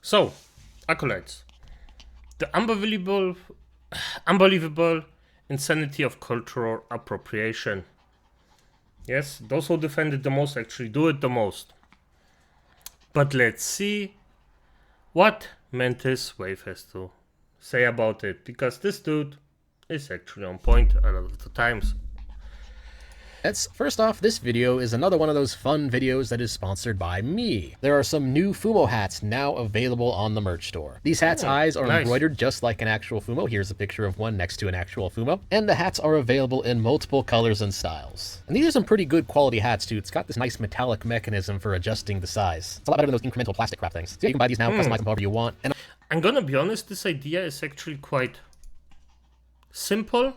So, acolytes. The unbelievable insanity of cultural appropriation. Yes, those who defend it the most actually do it the most. But let's see what Mantis Wave has to say about it, because this dude is actually on point a lot of the times. First off, this video is another one of those fun videos that is sponsored by me. There are some new Fumo hats now available on the merch store. These hats' eyes are embroidered just like an actual Fumo. Here's a picture of one next to an actual Fumo. And the hats are available in multiple colors and styles. And these are some pretty good quality hats too. It's got this nice metallic mechanism for adjusting the size. It's a lot better than those incremental plastic crap things. So yeah, you can buy these now, customize them however you want. And I'm gonna be honest, this idea is actually quite simple,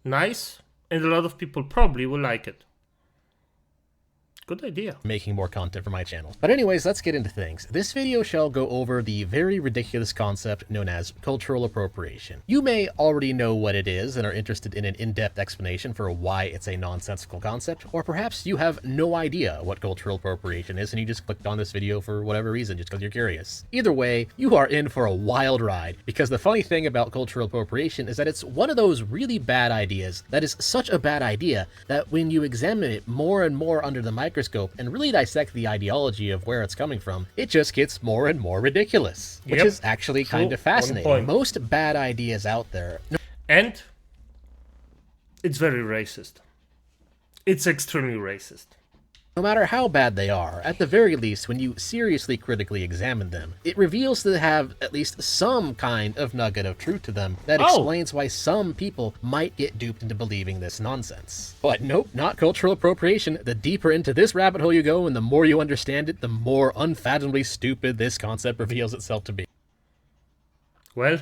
nice, and a lot of people probably will like it. Good idea. Making more content for my channel. But anyways, let's get into things. This video shall go over the very ridiculous concept known as cultural appropriation. You may already know what it is and are interested in an in-depth explanation for why it's a nonsensical concept, or perhaps you have no idea what cultural appropriation is and you just clicked on this video for whatever reason, just because you're curious. Either way, you are in for a wild ride, because the funny thing about cultural appropriation is that it's one of those really bad ideas that is such a bad idea that when you examine it more and more under the microscope and really dissect the ideology of where it's coming from, it just gets more and more ridiculous, which is actually kind of fascinating. Most bad ideas out there. And it's very racist. It's extremely racist. No matter how bad they are, at the very least, when you seriously critically examine them, it reveals to have at least some kind of nugget of truth to them that explains why some people might get duped into believing this nonsense. But nope, not cultural appropriation. The deeper into this rabbit hole you go and the more you understand it, the more unfathomably stupid this concept reveals itself to be. Well,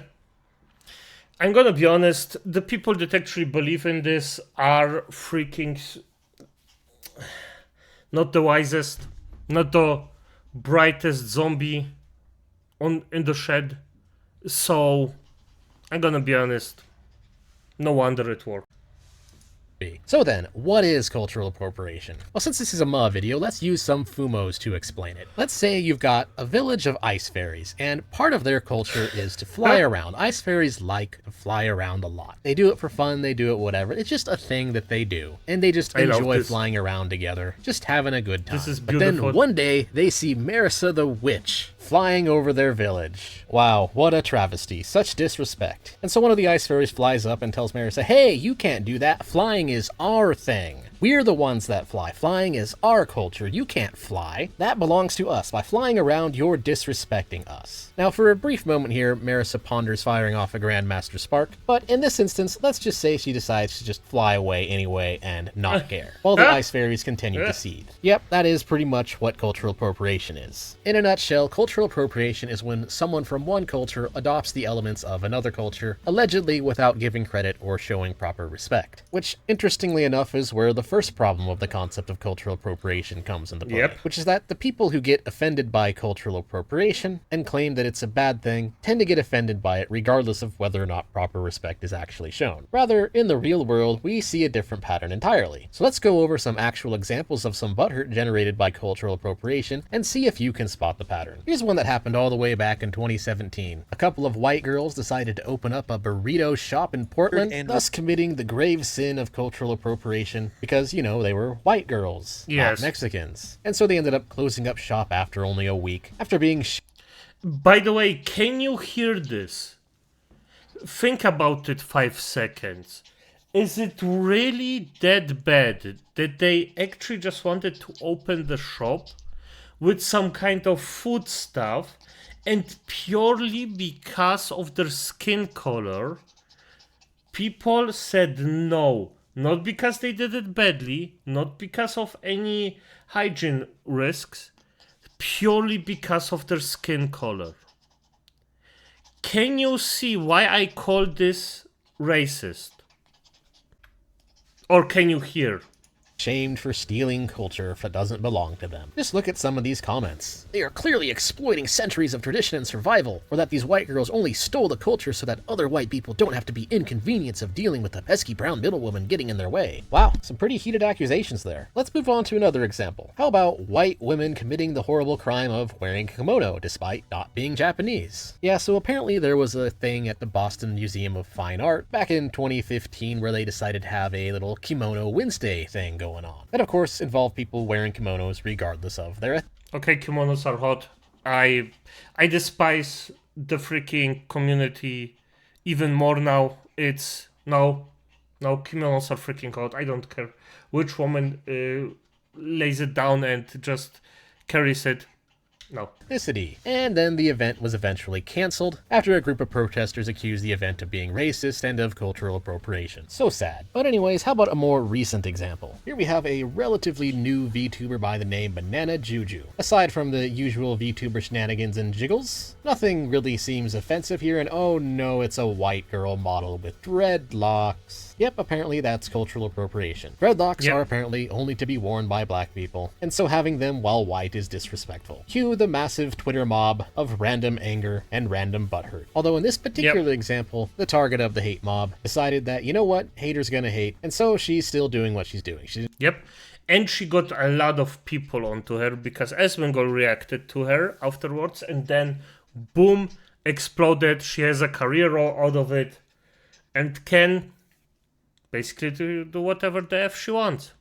I'm gonna be honest, the people that actually believe in this are freaking not the wisest, not the brightest zombie in the shed. So, I'm gonna be honest, no wonder it worked. So then, what is cultural appropriation? Well, since this is a MA video, let's use some Fumos to explain it. Let's say you've got a village of ice fairies, and part of their culture is to fly around. Ice fairies like to fly around a lot. They do it for fun, they do it whatever. It's just a thing that they do. And they just enjoy flying around together, just having a good time. This is beautiful. But then one day, they see Marissa the Witch flying over their village. Wow, what a travesty. Such disrespect. And so one of the ice fairies flies up and tells Marissa, hey, you can't do that. Flying is our thing. We're the ones that fly. Flying is our culture. You can't fly. That belongs to us. By flying around, you're disrespecting us. Now, for a brief moment here, Marissa ponders firing off a Grandmaster Spark, but in this instance, let's just say she decides to just fly away anyway and not care, while the ice fairies continue to seethe. Yep, that is pretty much what cultural appropriation is. In a nutshell, cultural appropriation is when someone from one culture adopts the elements of another culture, allegedly without giving credit or showing proper respect. Which, interestingly enough, is where the first problem of the concept of cultural appropriation comes into play, which is that the people who get offended by cultural appropriation and claim that it's a bad thing tend to get offended by it regardless of whether or not proper respect is actually shown. Rather, in the real world, we see a different pattern entirely. So let's go over some actual examples of some butthurt generated by cultural appropriation and see if you can spot the pattern. Here's one that happened all the way back in 2017. A couple of white girls decided to open up a burrito shop in Portland, thus committing the grave sin of cultural appropriation because, you know, they were white girls, not Mexicans. And so they ended up closing up shop after only a week, after being By the way, can you hear this? Think about it 5 seconds. Is it really that bad that they actually just wanted to open the shop with some kind of food stuff, and purely because of their skin color, people said no? Not because they did it badly, not because of any hygiene risks, purely because of their skin color. Can you see why I call this racist? Or can you hear? shamed for stealing culture if it doesn't belong to them. Just look at some of these comments. They are clearly exploiting centuries of tradition and survival, or that these white girls only stole the culture so that other white people don't have to be inconvenienced of dealing with the pesky brown middlewoman getting in their way. Wow, some pretty heated accusations there. Let's move on to another example. How about white women committing the horrible crime of wearing a kimono despite not being Japanese? Yeah, so apparently there was a thing at the Boston Museum of Fine Art back in 2015 where they decided to have a little Kimono Wednesday thing going on. That of course involved people wearing kimonos regardless of their Okay, kimonos are hot. I despise the freaking community even more now. It's no, kimonos are freaking hot. I don't care which woman lays it down and just carries it. No. ethnicity. And then the event was eventually cancelled after a group of protesters accused the event of being racist and of cultural appropriation. So sad. But anyways, how about a more recent example? Here we have a relatively new VTuber by the name Banana Juju. Aside from the usual VTuber shenanigans and jiggles, nothing really seems offensive here, and oh no, it's a white girl model with dreadlocks. Yep, apparently that's cultural appropriation. Dreadlocks are apparently only to be worn by black people, and so having them while white is disrespectful. Cue the massive Twitter mob of random anger and random butthurt. Although in this particular example, the target of the hate mob decided that, you know what, haters gonna hate, and so she's still doing what she's doing. And she got a lot of people onto her because Esmengol reacted to her afterwards, and then boom, exploded. She has a career out of it and can basically do whatever the F she wants.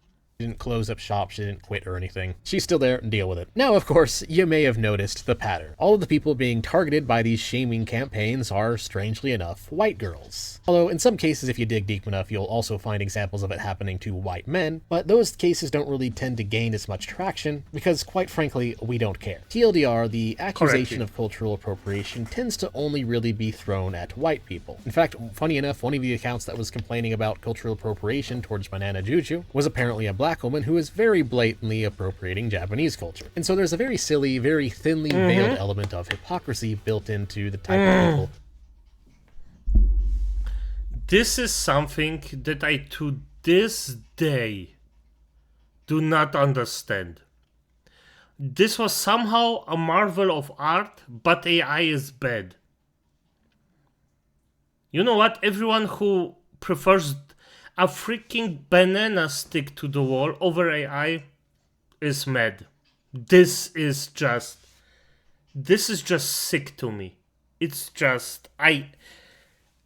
She didn't close up shop, she didn't quit or anything. She's still there and deal with it. Now, of course, you may have noticed the pattern. All of the people being targeted by these shaming campaigns are, strangely enough, white girls. Although, in some cases, if you dig deep enough, you'll also find examples of it happening to white men, but those cases don't really tend to gain as much traction because, quite frankly, we don't care. TLDR, the accusation of cultural appropriation tends to only really be thrown at white people. In fact, funny enough, one of the accounts that was complaining about cultural appropriation towards Banana Juju was apparently a black woman who is very blatantly appropriating Japanese culture. And so there's a very silly, very thinly veiled element of hypocrisy built into the type of people. This is something that I, to this day, do not understand. This was somehow a marvel of art, but AI is bad. You know what? Everyone who prefers a freaking banana stick to the wall over AI is mad. This is just sick to me. It's just, I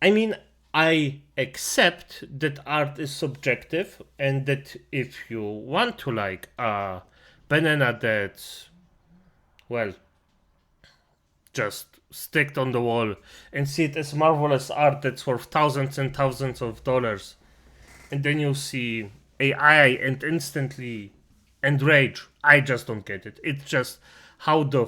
mean, I accept that art is subjective and that if you want to like a banana that's, well, just sticked on the wall and see it as marvelous art that's worth thousands and thousands of dollars, and then you see AI and instantly enrage. I just don't get it. It's just how the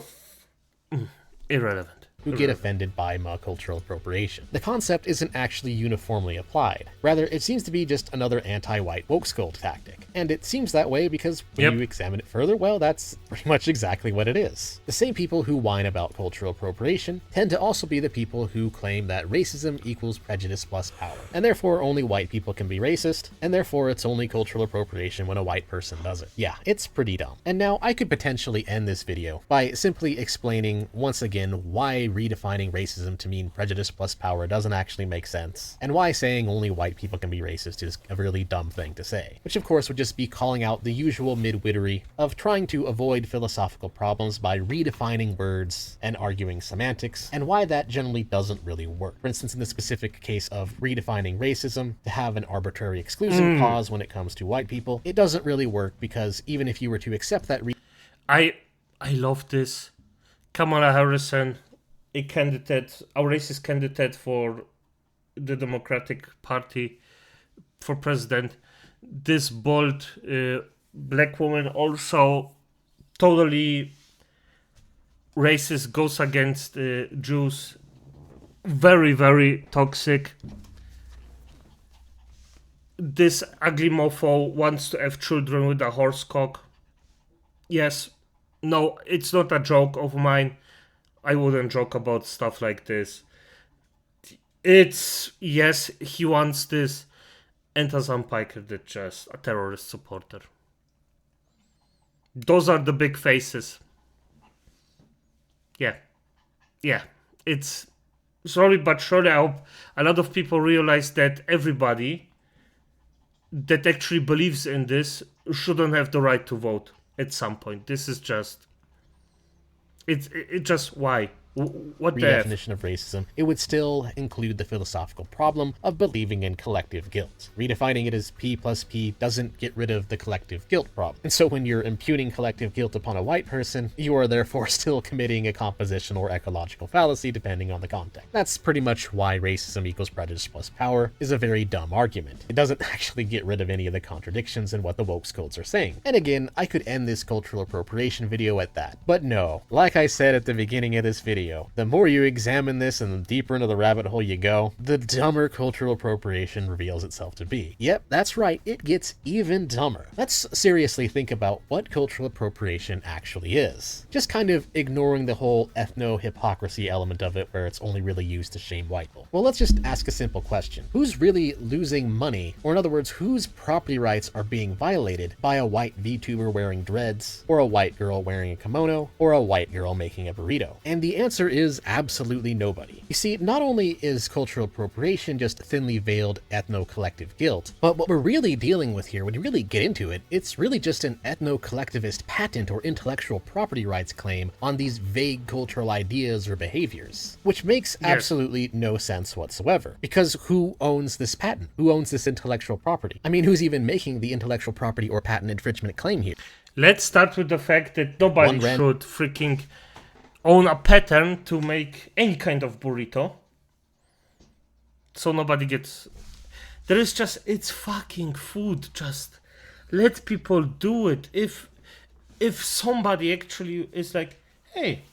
irrelevant. Who get offended by cultural appropriation. The concept isn't actually uniformly applied. Rather, it seems to be just another anti-white woke skull tactic. And it seems that way because when you examine it further, well, that's pretty much exactly what it is. The same people who whine about cultural appropriation tend to also be the people who claim that racism equals prejudice plus power. And therefore only white people can be racist, and therefore it's only cultural appropriation when a white person does it. Yeah, it's pretty dumb. And now I could potentially end this video by simply explaining once again why redefining racism to mean prejudice plus power doesn't actually make sense, and why saying only white people can be racist is a really dumb thing to say, which of course would just be calling out the usual midwittery of trying to avoid philosophical problems by redefining words and arguing semantics, and why that generally doesn't really work. For instance, in the specific case of redefining racism to have an arbitrary exclusion clause when it comes to white people, it doesn't really work because even if you were to accept that I love this. Kamala Harrison, a racist candidate for the Democratic Party for president. This bold black woman, also totally racist, goes against Jews. Very, very toxic. This ugly mofo wants to have children with a horse cock. Yes. No, it's not a joke of mine. I wouldn't joke about stuff like this. It's, yes, he wants this. And as Piker did just a terrorist supporter. Those are the big faces. Yeah. It's slowly but surely, I hope a lot of people realize that everybody that actually believes in this shouldn't have the right to vote at some point. This is just... It just... Why? What the F? redefinition of racism, it would still include the philosophical problem of believing in collective guilt. Redefining it as P plus P doesn't get rid of the collective guilt problem. And so when you're imputing collective guilt upon a white person, you are therefore still committing a compositional or ecological fallacy depending on the context. That's pretty much why racism equals prejudice plus power is a very dumb argument. It doesn't actually get rid of any of the contradictions in what the woke scolds are saying. And again, I could end this cultural appropriation video at that. But no, like I said at the beginning of this video, the more you examine this and the deeper into the rabbit hole you go, the dumber cultural appropriation reveals itself to be. Yep, that's right, it gets even dumber. Let's seriously think about what cultural appropriation actually is. Just kind of ignoring the whole ethno-hypocrisy element of it where it's only really used to shame white people. Well, let's just ask a simple question. Who's really losing money, or in other words, whose property rights are being violated by a white VTuber wearing dreads, or a white girl wearing a kimono, or a white girl making a burrito? And the answer is absolutely nobody. You see, not only is cultural appropriation just thinly veiled ethno-collective guilt, but what we're really dealing with here, when you really get into it, it's really just an ethno-collectivist patent or intellectual property rights claim on these vague cultural ideas or behaviors, which makes absolutely no sense whatsoever. Because who owns this patent? Who owns this intellectual property? I mean, who's even making the intellectual property or patent infringement claim here? Let's start with the fact that nobody should freaking own a pattern to make any kind of burrito. So nobody gets... There is just... It's fucking food. Just let people do it. If somebody actually is like, hey,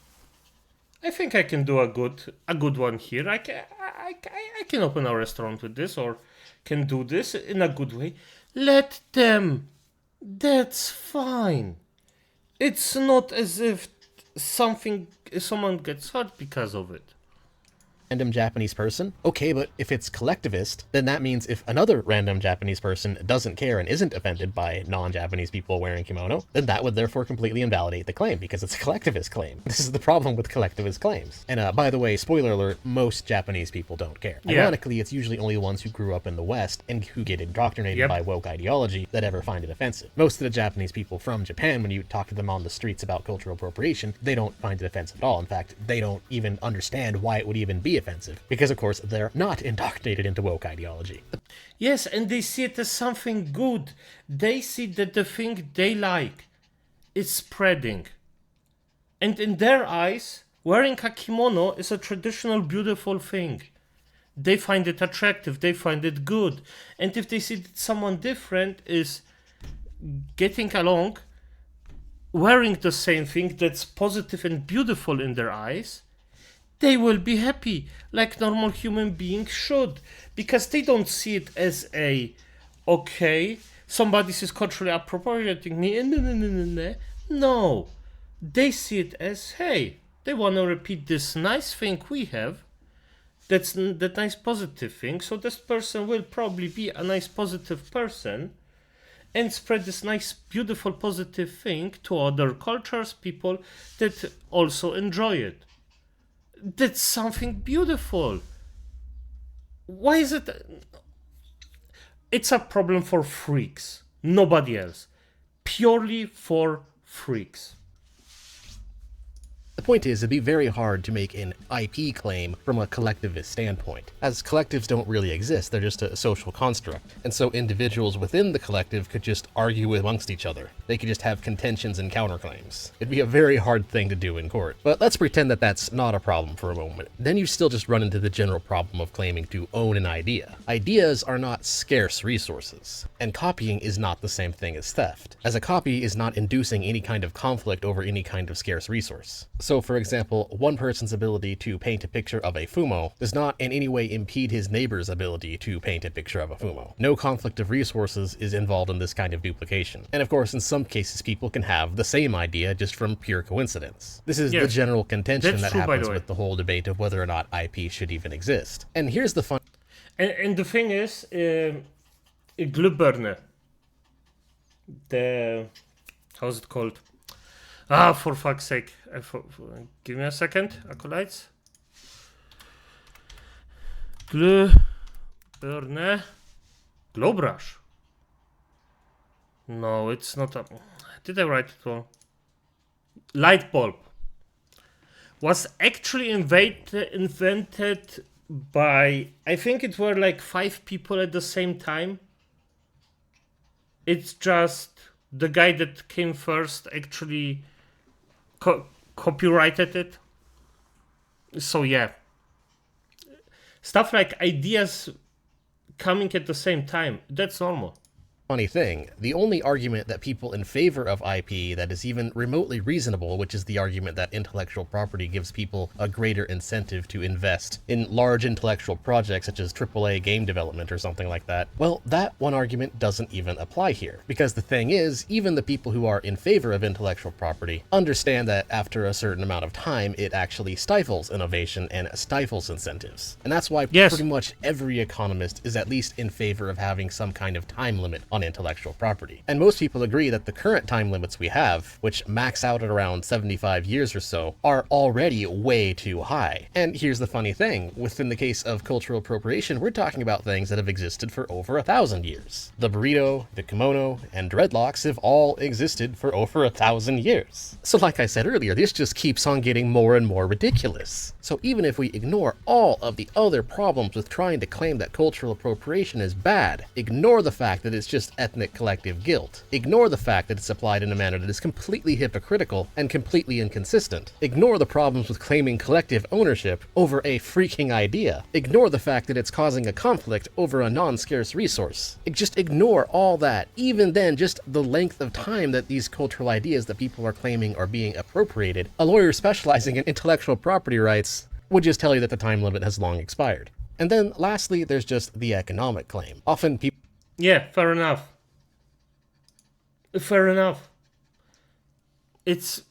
I think I can do a good one here. I can open a restaurant with this, or can do this in a good way. Let them. That's fine. It's not as if someone gets hurt because of it. Random Japanese person? Okay, but if it's collectivist, then that means if another random Japanese person doesn't care and isn't offended by non-Japanese people wearing kimono, then that would therefore completely invalidate the claim, because it's a collectivist claim. This is the problem with collectivist claims. And by the way, spoiler alert, most Japanese people don't care. Yeah. Ironically, it's usually only the ones who grew up in the West and who get indoctrinated by woke ideology that ever find it offensive. Most of the Japanese people from Japan, when you talk to them on the streets about cultural appropriation, they don't find it offensive at all. In fact, they don't even understand why it would even be offensive, because of course they're not indoctrinated into woke ideology. Yes, and they see it as something good. They see that the thing they like is spreading. And in their eyes, wearing a kimono is a traditional beautiful thing. They find it attractive, they find it good. And if they see that someone different is getting along, wearing the same thing that's positive and beautiful in their eyes, they will be happy, like normal human beings should, because they don't see it as okay, somebody is culturally appropriating me, no. They see it as, hey, they want to repeat this nice thing we have, that's that nice positive thing, so this person will probably be a nice positive person, and spread this nice, beautiful, positive thing to other cultures, people that also enjoy it. That's something beautiful. Why is it? It's a problem for freaks. Nobody else. Purely for freaks. The point is, it'd be very hard to make an IP claim from a collectivist standpoint, as collectives don't really exist, they're just a social construct, and so individuals within the collective could just argue amongst each other. They could just have contentions and counterclaims. It'd be a very hard thing to do in court. But let's pretend that that's not a problem for a moment. Then you still just run into the general problem of claiming to own an idea. Ideas are not scarce resources, and copying is not the same thing as theft, as a copy is not inducing any kind of conflict over any kind of scarce resource. So for example, one person's ability to paint a picture of a fumo does not in any way impede his neighbor's ability to paint a picture of a fumo. No conflict of resources is involved in this kind of duplication. And of course, in some cases, people can have the same idea just from pure coincidence. This is the general contention that happens with the whole debate of whether or not IP should even exist. And here's the fun... And the thing is, Glühbirne, how's it called? Ah, for fuck's sake. Give me a second, acolytes. Burne. Glow brush. No, it's not a... Did I write it wrong? Light bulb. Was actually invented by... I think it were like 5 people at the same time. It's just the guy that came first actually copyrighted it. So yeah. Stuff like ideas coming at the same time, that's normal. Funny thing, the only argument that people in favor of IP that is even remotely reasonable, which is the argument that intellectual property gives people a greater incentive to invest in large intellectual projects such as AAA game development or something like that, well, that one argument doesn't even apply here. Because the thing is, even the people who are in favor of intellectual property understand that after a certain amount of time, it actually stifles innovation and stifles incentives. And that's why pretty much every economist is at least in favor of having some kind of time limit on intellectual property. And most people agree that the current time limits we have, which max out at around 75 years or so, are already way too high. And here's the funny thing, within the case of cultural appropriation, we're talking about things that have existed for over 1,000 years. The burrito, the kimono, and dreadlocks have all existed for over 1,000 years. So like I said earlier, this just keeps on getting more and more ridiculous. So even if we ignore all of the other problems with trying to claim that cultural appropriation is bad, ignore the fact that it's just ethnic collective guilt, ignore the fact that it's applied in a manner that is completely hypocritical and completely inconsistent, ignore the problems with claiming collective ownership over a freaking idea, ignore the fact that it's causing a conflict over a non-scarce resource. Just ignore all that. Even then, just the length of time that these cultural ideas that people are claiming are being appropriated, a lawyer specializing in intellectual property rights would just tell you that the time limit has long expired. And then lastly, there's just the economic claim. Often people... Yeah, fair enough. Fair enough. It's...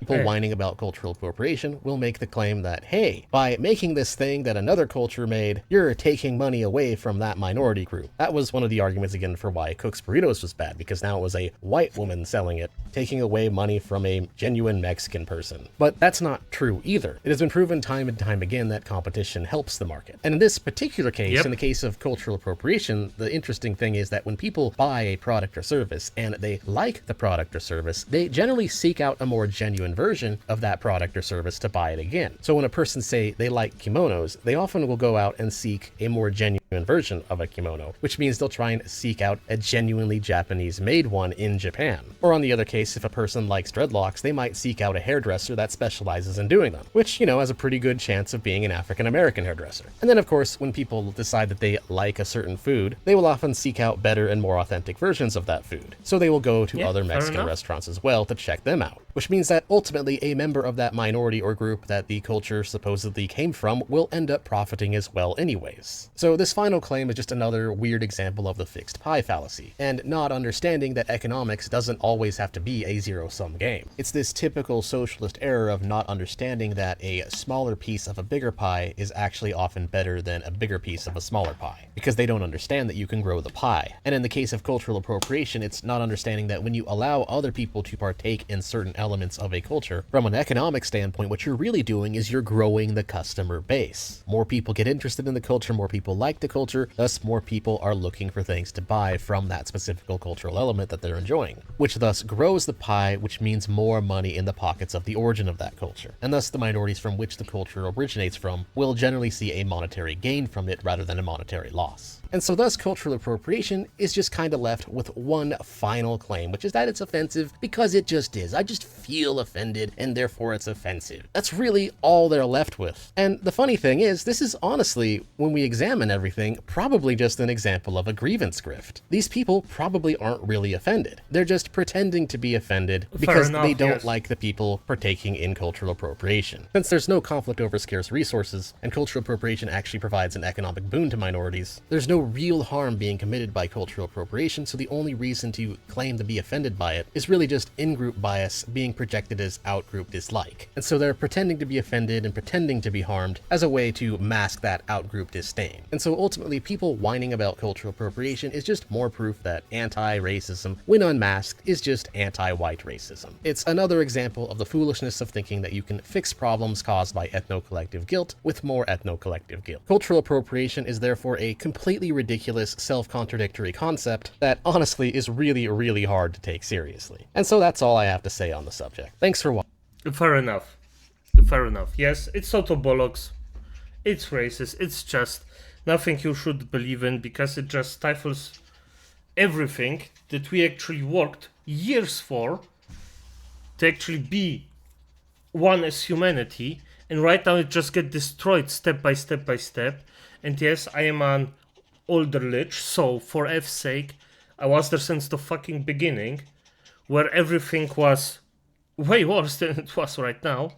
People whining about cultural appropriation will make the claim that, hey, by making this thing that another culture made, you're taking money away from that minority group. That was one of the arguments again for why Cook's Burritos was bad, because now it was a white woman selling it, taking away money from a genuine Mexican person. But that's not true either. It has been proven time and time again that competition helps the market. And in this particular case, in the case of cultural appropriation, the interesting thing is that when people buy a product or service and they like the product or service, they generally seek out a more genuine version of that product or service to buy it again. So when a person say they like kimonos, they often will go out and seek a more genuine version of a kimono, which means they'll try and seek out a genuinely Japanese made one in Japan. Or on the other case, if a person likes dreadlocks, they might seek out a hairdresser that specializes in doing them, which, you know, has a pretty good chance of being an African-American hairdresser. And then of course, when people decide that they like a certain food, they will often seek out better and more authentic versions of that food. So they will go to other Mexican restaurants as well to check them out, which means that ultimately a member of that minority or group that the culture supposedly came from will end up profiting as well anyways. So this final claim is just another weird example of the fixed pie fallacy, and not understanding that economics doesn't always have to be a zero-sum game. It's this typical socialist error of not understanding that a smaller piece of a bigger pie is actually often better than a bigger piece of a smaller pie, because they don't understand that you can grow the pie. And in the case of cultural appropriation, it's not understanding that when you allow other people to partake in certain elements of a culture, from an economic standpoint, what you're really doing is you're growing the customer base. More people get interested in the culture, more people like the culture, thus more people are looking for things to buy from that specific cultural element that they're enjoying, which thus grows the pie, which means more money in the pockets of the origin of that culture. And thus the minorities from which the culture originates from will generally see a monetary gain from it rather than a monetary loss. And so thus cultural appropriation is just kind of left with one final claim, which is that it's offensive because it just is. I just feel offended and therefore it's offensive. That's really all they're left with. And the funny thing is, this is honestly, when we examine everything, probably just an example of a grievance grift. These people probably aren't really offended. They're just pretending to be offended because they don't like the people partaking in cultural appropriation. Since there's no conflict over scarce resources, and cultural appropriation actually provides an economic boon to minorities, there's no real harm being committed by cultural appropriation, so the only reason to claim to be offended by it is really just in-group bias being being projected as outgroup dislike. And so they're pretending to be offended and pretending to be harmed as a way to mask that outgroup disdain. And so ultimately, people whining about cultural appropriation is just more proof that anti-racism, when unmasked, is just anti-white racism. It's another example of the foolishness of thinking that you can fix problems caused by ethno-collective guilt with more ethno-collective guilt. Cultural appropriation is therefore a completely ridiculous, self-contradictory concept that honestly is really, really hard to take seriously. And so that's all I have to say on the subject. Thanks for watching. Fair enough. Fair enough. Yes, it's total bollocks. It's racist. It's just nothing you should believe in because it just stifles everything that we actually worked years for to actually be one as humanity. And right now it just gets destroyed step by step by step. And yes, I am an older Lich, so for F's sake, I was there since the fucking beginning, where everything was way worse than it was right now.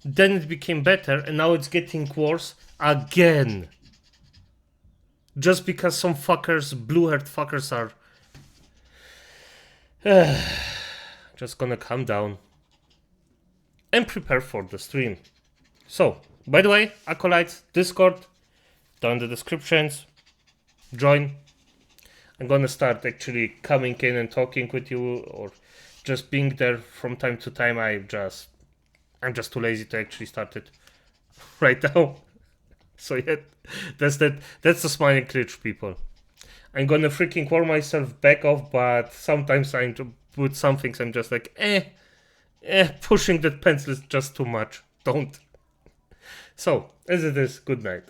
Then it became better, and now it's getting worse again. Just because some fuckers, blue-haired fuckers, are just gonna calm down and prepare for the stream. So, by the way, Acolytes, Discord, down in the descriptions, join. I'm gonna start actually coming in and talking with you, or just being there from time to time. I'm just too lazy to actually start it right now. So yeah, that's the SmilingLich, people. I'm gonna freaking warm myself back off, but sometimes with some things I'm just like, pushing that pencil is just too much. Don't. So, as it is, good night.